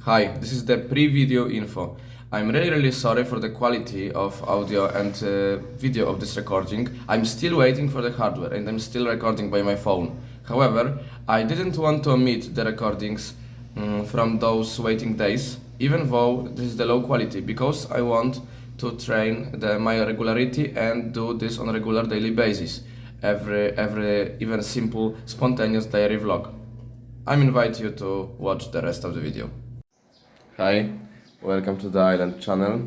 Hi, this is the pre-video info. I'm really sorry for the quality of audio and video of this recording. I'm still waiting for the hardware and I'm still recording by my phone. However, I didn't want to omit the recordings from those waiting days, even though this is the low quality, because I want to train my regularity and do this on a regular daily basis. Every even simple spontaneous diary vlog. I invite you to watch the rest of the video. Hi, welcome to the Island channel.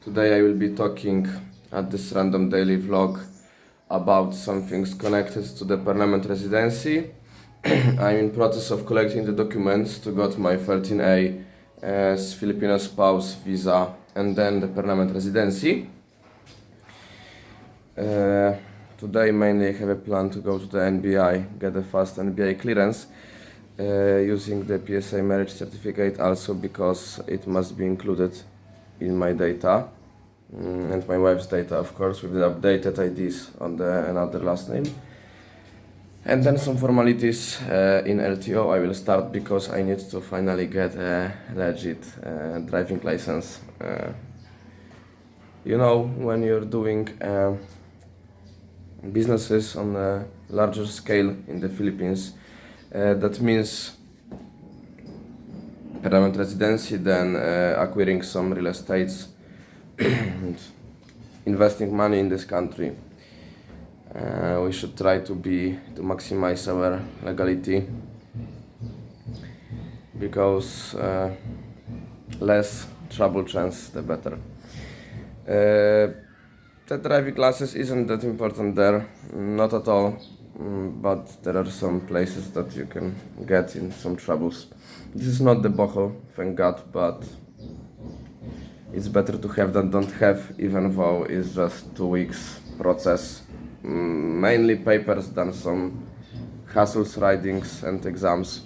Today I will be talking at this random daily vlog about some things connected to the Pernament Residency. I'm in process of collecting the documents to get my 13A as Filipino spouse visa and then the Pernament Residency. Today mainly I have a plan to go to the NBI, get a fast NBI clearance. Using the PSA marriage certificate also because it must be included in my data and my wife's data, of course, with the updated IDs on the another last name. And then some formalities in LTO I will start because I need to finally get a legit driving license. You know, when you're doing businesses on a larger scale in the Philippines, that means Pernament Residency, then acquiring some real estates and investing money in this country. We should try to maximize our legality because less trouble chance the better. The driving classes isn't that important there, not at all. But there are some places that you can get in some troubles. This is not the Bohol, thank God, but it's better to have than don't have, even though it's just 2 weeks process. Mainly papers, then some hassles, ridings and exams.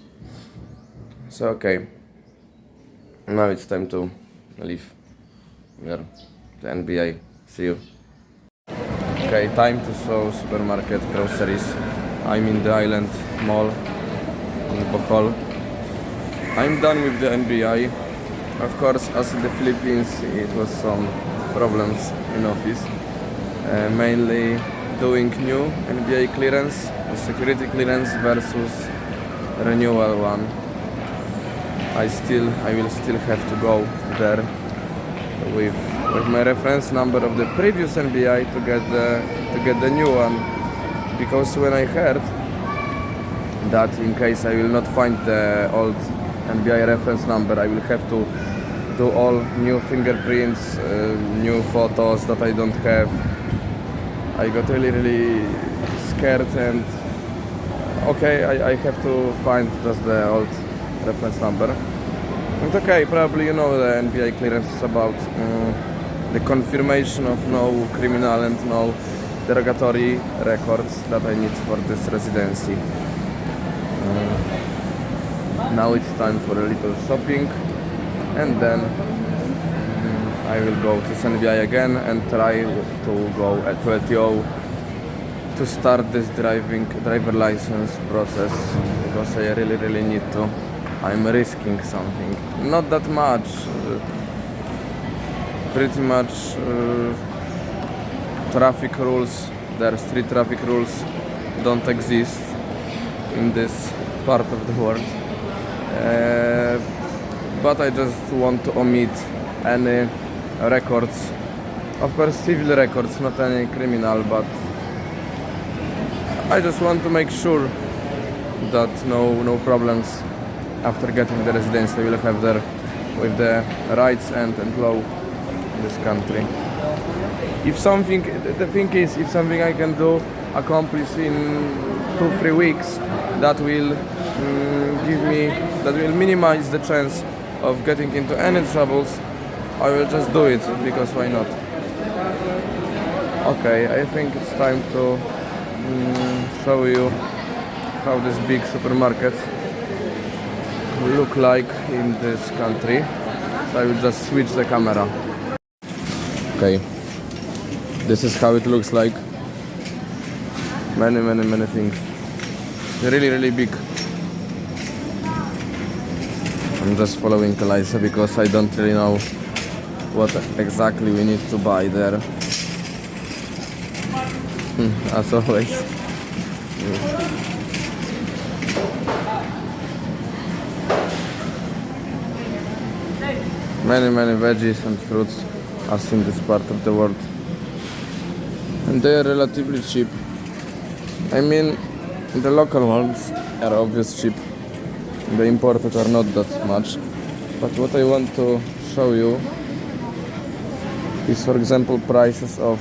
So okay, now it's time to leave the NBA. See you. Okay, time to show supermarket groceries. I'm in the Island Mall in Bohol. I'm done with the NBI. Of course, as in the Philippines, it was some problems in office. Mainly doing new NBI clearance, security clearance versus renewal one. I will still have to go there with my reference number of the previous NBI to get the new one, because when I heard that in case I will not find the old NBI reference number, I will have to do all new fingerprints, new photos that I don't have, I got really scared and okay, I have to find just the old reference number. And okay, probably you know the NBI clearance is about the confirmation of no criminal and no derogatory records that I need for this residency. Now it's time for a little shopping and then I will go to NBI again and try to go at LTO to start this driver license process because I really need to. I'm risking something, not that much. Pretty much traffic rules, their street traffic rules don't exist in this part of the world. But I just want to omit any records, of course civil records, not any criminal, but I just want to make sure that no problems after getting the residency I will have there with the rights and law in this country. The thing is, if something I can accomplish in 2-3 weeks, that will minimize the chance of getting into any troubles, I will just do it, because why not? Okay, I think it's time to show you how this big supermarket look like in this country. So I will just switch the camera. Okay, this is how it looks like. Many things. Really big. I'm just following Eliza because I don't really know what exactly we need to buy there. As always. Many veggies and fruits are in this part of the world. And they are relatively cheap. I mean, the local ones are obviously cheap. The imported are not that much. But what I want to show you is, for example, prices of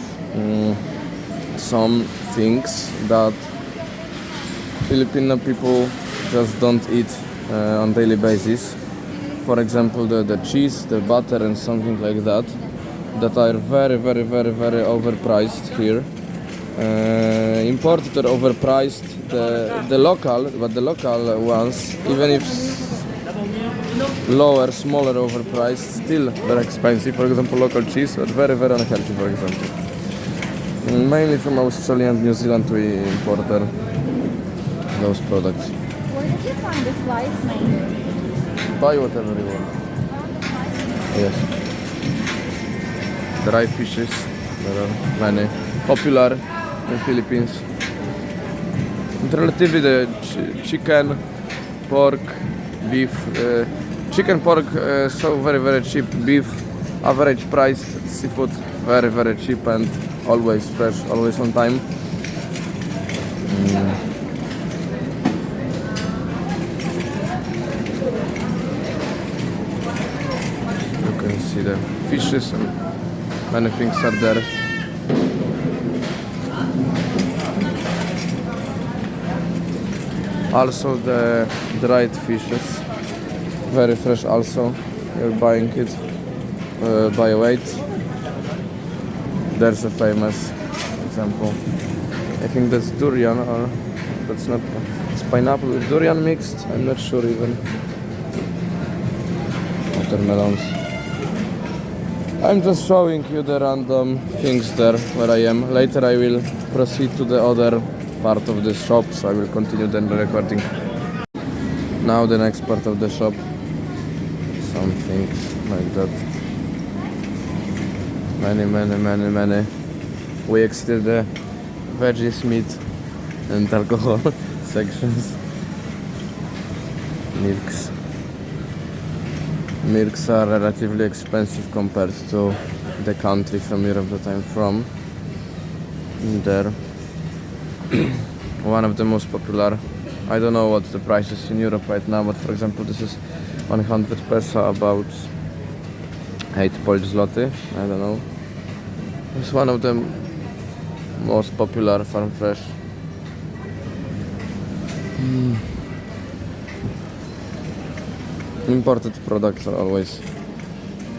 some things that Filipino people just don't eat on daily basis. For example, the cheese, the butter and something like that are very overpriced here. Imported or overpriced. The local ones, even if lower, smaller, overpriced, still very expensive. For example, local cheese, but very unhealthy, for example. Mainly from Australia and New Zealand we import those products. Where did you find the slice maker? Buy whatever you want. Yes. Dry fishes, there are many. Popular in Philippines. And relatively the chicken, pork, beef. Chicken, pork so very cheap. Beef, average price. Seafood, very cheap and always fresh, always on time. You can see the fishes and many things are there. Also the dried fishes, very fresh also. You're buying it by weight. There's a famous example. I think that's durian, or that's not. It's pineapple with durian mixed. I'm not sure even. Watermelons. I'm just showing you the random things there where I am. Later I will proceed to the other part of the shop, so I will continue then the recording. Now the next part of the shop. Some things like that. Many. We exited the veggies, meat and alcohol sections. Milks are relatively expensive compared to the country from Europe that I'm from. There. One of the most popular, I don't know what the price is in Europe right now, but for example this is 100 peso, about 8 Polish zloty, I don't know. It's one of the most popular farm fresh.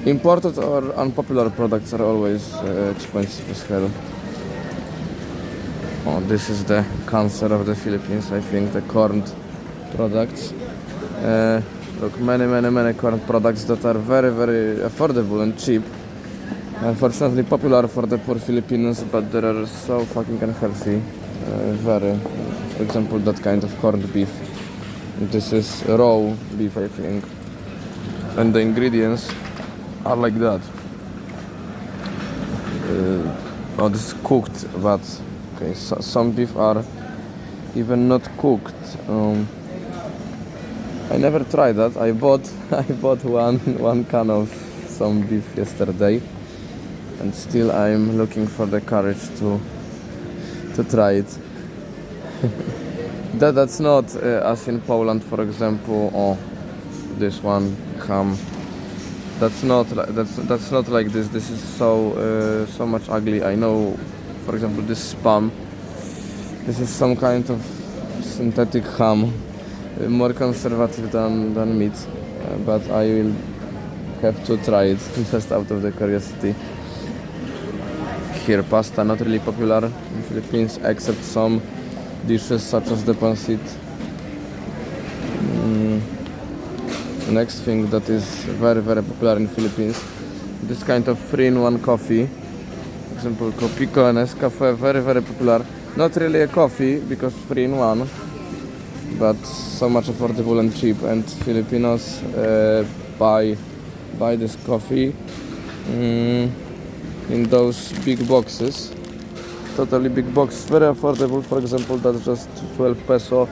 Imported or unpopular products are always expensive as hell. Oh, this is the cancer of the Philippines, I think, the corn products. Look, many corn products that are very affordable and cheap. Unfortunately popular for the poor Filipinos, but they are so fucking unhealthy. For example, that kind of corned beef. This is raw beef, I think. And the ingredients are like that. Oh, this is cooked, but okay, so some beef are even not cooked. I never tried that. I bought one can of some beef yesterday, and still I'm looking for the courage to try it. That's not as in Poland, for example. Oh, this one ham. That's not like this. This is so much ugly. I know, for example, this spam. This is some kind of synthetic ham, more conservative than meat, but I will have to try it just out of the curiosity. Here, pasta not really popular in Philippines, except some dishes such as the pancit. Next thing that is very popular in Philippines, this kind of 3-in-1 coffee. For example, Copico and Nescafe, very popular. Not really a coffee because 3-in-1. but so much affordable and cheap, and Filipinos buy this coffee in those big boxes, totally big box, very affordable. For example, that's just 12 peso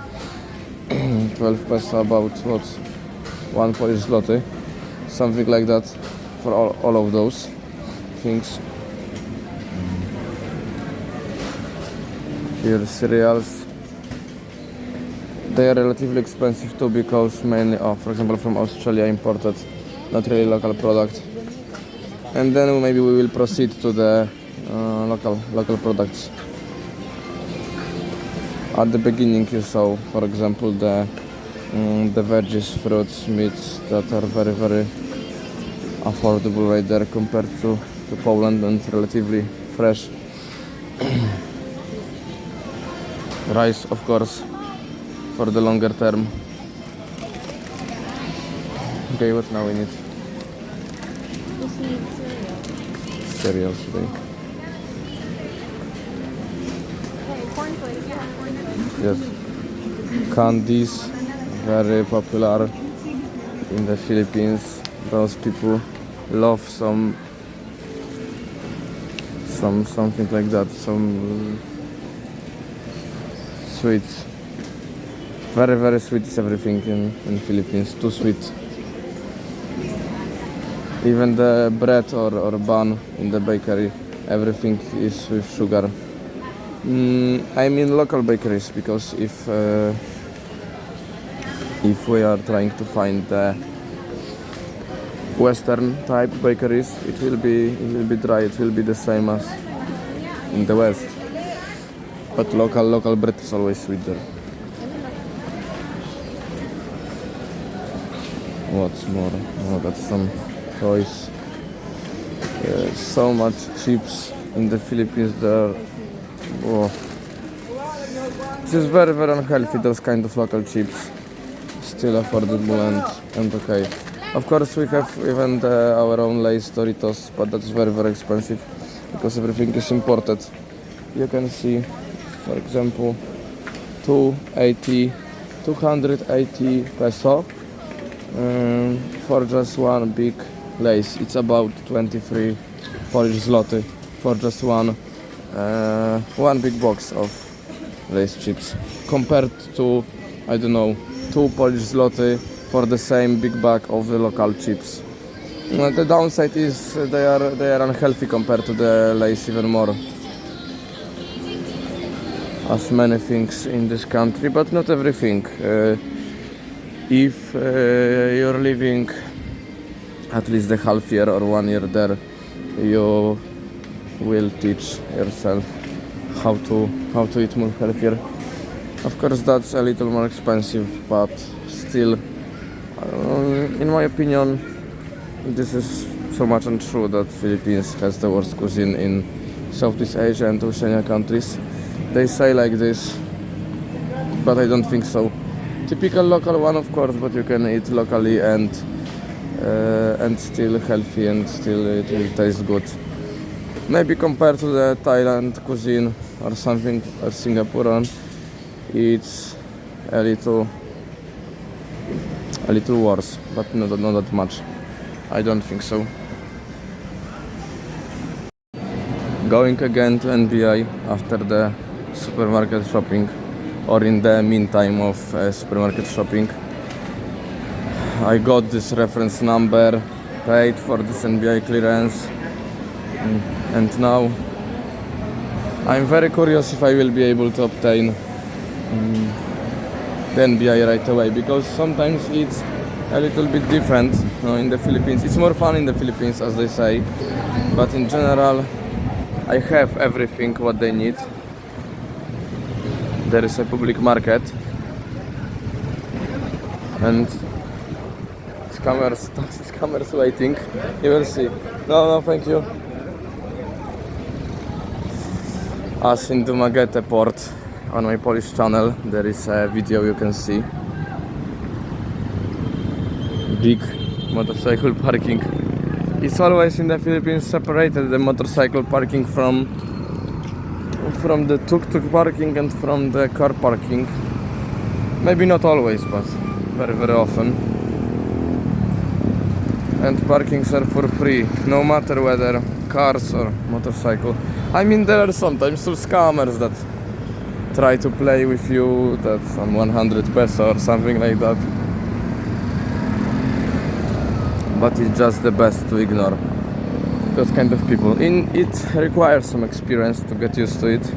12 peso, about what, 1 Polish zloty, something like that, for all of those things. Here cereals, they are relatively expensive too, because mainly, for example, from Australia imported, not really local product. And then maybe we will proceed to the local products. At the beginning you saw, for example, the veggies, fruits, meats that are very, very affordable right there compared to Poland, and relatively fresh. Rice, of course, for the longer term. Okay, what now we need? Just need cereal. Cereals today. Hey, cornflakes. Yeah, cornflakes. Yes. Candies, very popular in the Philippines. Those people love something like that, some sweets. Very, very sweet is everything in Philippines. Too sweet. Even the bread or bun in the bakery, everything is with sugar. I mean local bakeries, because if we are trying to find the Western type bakeries, it will be dry. It will be the same as in the West. But local bread is always sweet there. What's more? Oh, that's some toys. So much chips in the Philippines there. Oh. This is very, very unhealthy, those kind of local chips. Still affordable and okay. Of course we have even our own Lay's Doritos, but that's very, very expensive because everything is imported. You can see, for example, 280 peso for just one big Lay's. It's about 23 Polish zloty for just one big box of Lay's chips, compared to, I don't know, 2 Polish zloty for the same big bag of the local chips. The downside is they are unhealthy compared to the Lay's even more, as many things in this country, but not everything. If you're living at least a half year or 1 year there, you will teach yourself how to eat more healthier. Of course that's a little more expensive, but still, in my opinion, this is so much untrue that Philippines has the worst cuisine in Southeast Asia and Oceania countries. They say like this, but I don't think so. Typical local one, of course, but you can eat locally and still healthy, and still it will taste good. Maybe compared to the Thailand cuisine or something, or Singaporean, it's a little worse, but not that much. I don't think so. Going again to NBI after the supermarket shopping, or in the meantime of supermarket shopping. I got this reference number, paid for this NBI clearance, and now I'm very curious if I will be able to obtain the NBI right away, because sometimes it's a little bit different in the Philippines. It's more fun in the Philippines, as they say, but in general I have everything what they need. There is a public market, and scammers waiting. You will see. No, thank you. As in Dumaguete port, on my Polish channel, there is a video you can see. Big motorcycle parking. It's always in the Philippines separated, the motorcycle parking from the tuk-tuk parking and from the car parking. Maybe not always, but very, very often. And parkings are for free, no matter whether cars or motorcycle. I mean, there are sometimes some scammers that try to play with you, that's on 100 peso or something like that. But it's just the best to ignore those kind of people. It requires some experience to get used to it.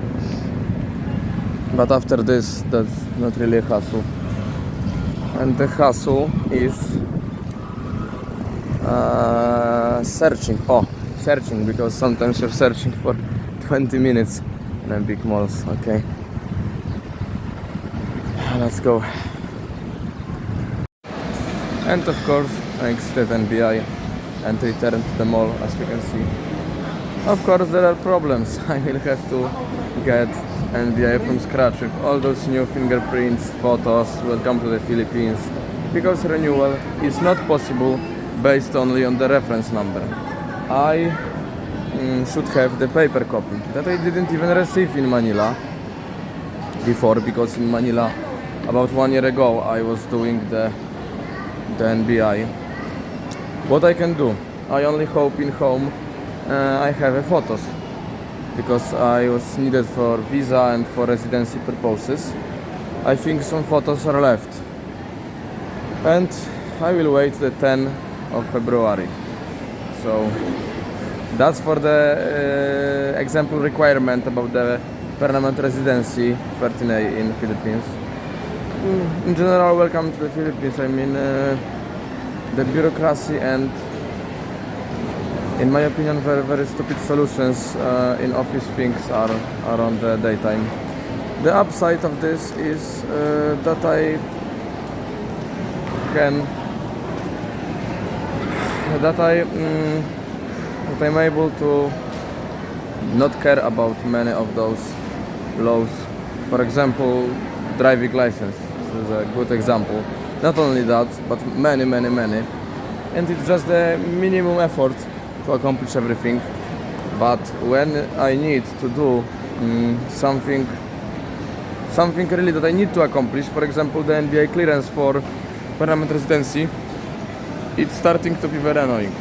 But after this, that's not really a hassle. And the hassle is searching, because sometimes you're searching for 20 minutes in a big malls. Okay, let's go. And of course, I exited NBI and returned to the mall, as you can see. Of course, there are problems. I will have to get NBI from scratch with all those new fingerprints, photos. Welcome to the Philippines, because renewal is not possible based only on the reference number. I should have the paper copy that I didn't even receive in Manila before, because in Manila about 1 year ago I was doing the NBI. What I can do, I only hope in home I have photos, because I was needed for visa and for residency purposes. I think some photos are left, and I will wait the 10th of February. So that's for the example requirement about the Pernament Residency 13A in Philippines. In general, welcome to the Philippines. I mean, the bureaucracy and, in my opinion, very, very stupid solutions in office things are on the daytime. The upside of this is that I'm able to not care about many of those laws. For example, driving license. This is a good example. Not only that, but many. And it's just the minimum effort to accomplish everything. But when I need to do something really that I need to accomplish, for example, the NBI clearance for Pernament Residency, it's starting to be very annoying.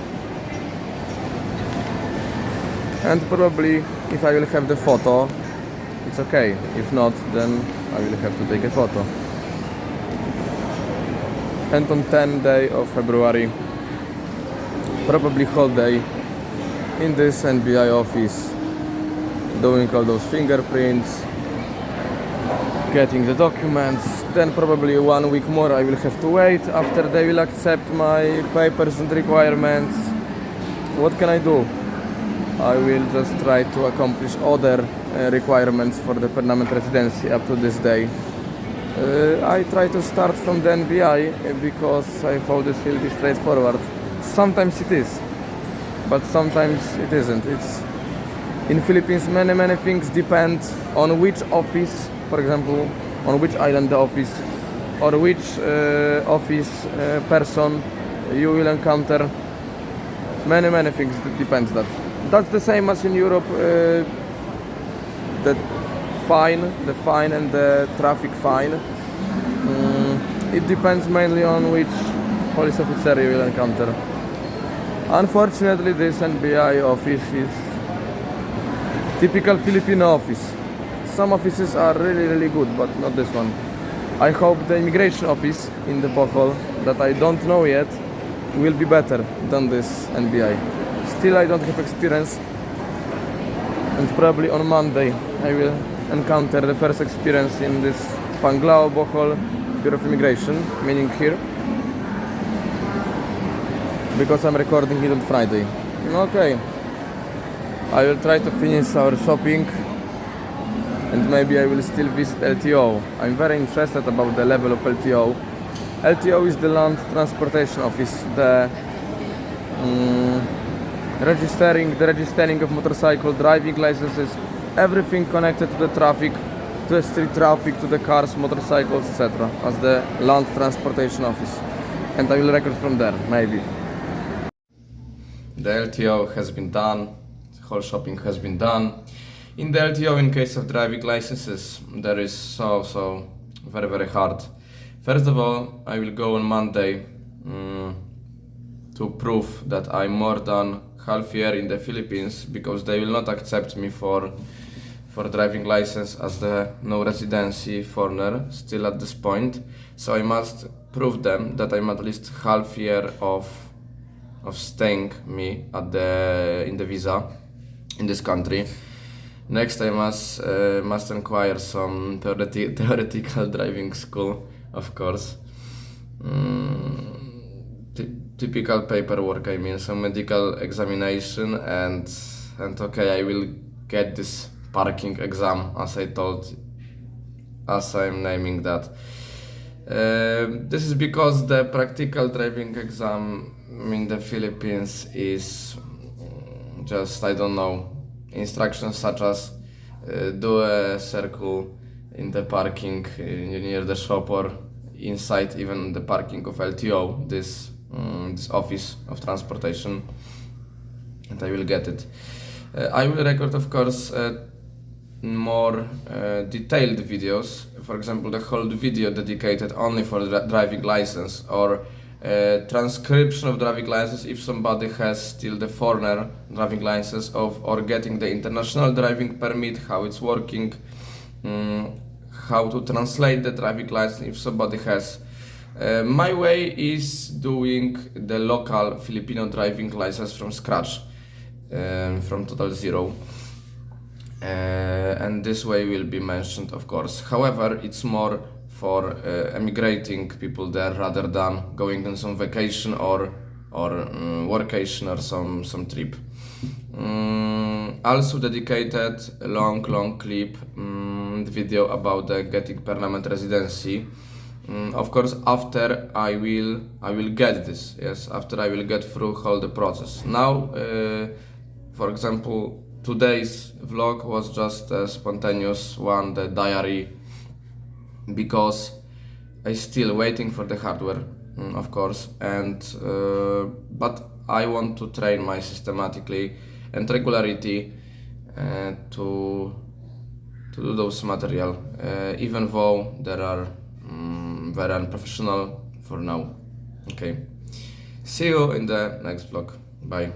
And probably if I will have the photo, it's okay. If not, then I will have to take a photo. And on 10th day of February, probably whole day in this NBI office, doing all those fingerprints, getting the documents. Then probably 1 week more I will have to wait after they will accept my papers and requirements. What can I do? I will just try to accomplish other requirements for the Pernament Residency up to this day. I try to start from the NBI because I thought this will be straightforward. Sometimes it is, but sometimes it isn't. It's in Philippines, many things depend on which office, for example, on which island the office, or which office person you will encounter. Many things depends that. That's the same as in Europe. The fine and the traffic fine. It depends mainly on which police officer you will encounter. Unfortunately, this NBI office is typical Filipino office. Some offices are really good, but not this one. I hope the immigration office in the Bohol, that I don't know yet, will be better than this NBI. Still, I don't have experience, and probably on Monday I will encounter the first experience in this Panglao Bohol Bureau of Immigration, meaning here, because I'm recording it on Friday. Okay, I will try to finish our shopping, and maybe I will still visit LTO. I'm very interested about the level of LTO. LTO is the Land Transportation Office, the registering of motorcycle, driving licenses, everything connected to the traffic, to the street traffic, to the cars, motorcycles, etc. as the Land Transportation Office. And I will record from there, maybe. The LTO has been done, the whole shopping has been done. In the LTO, in case of driving licenses, there is so very hard First of all, I will go on Monday to prove that I'm more than half year in the Philippines, because they will not accept me for driving license as the no residency foreigner still at this point. So I must prove them that I'm at least half year of staying me in the visa in this country. Next, I must acquire some theoretical driving school, of course. Typical paperwork, I mean, some medical examination, and okay, I will get this parking exam, as I'm naming that. This is because the practical driving exam in the Philippines is just, I don't know, instructions such as do a circle in the parking near the shop, or inside even the parking of LTO, this office of transportation, and I will get it. I will record, of course, more detailed videos, for example the whole video dedicated only for driving license, or transcription of driving license if somebody has still the foreigner driving license, or getting the international driving permit, how it's working, how to translate the driving license if somebody has. My way is doing the local Filipino driving license from scratch, from total zero. And this way will be mentioned, of course. However, it's more for emigrating people there, rather than going on some vacation or workation or some trip. Also dedicated a long clip video about the getting Pernament Residency. Of course, after I will get this, yes, after I will get through all the process. Now, for example, today's vlog was just a spontaneous one, the diary, because I still waiting for the hardware, of course, and but I want to train my systematically and regularity to do those material, even though there are very unprofessional for now. Okay, see you in the next vlog. Bye.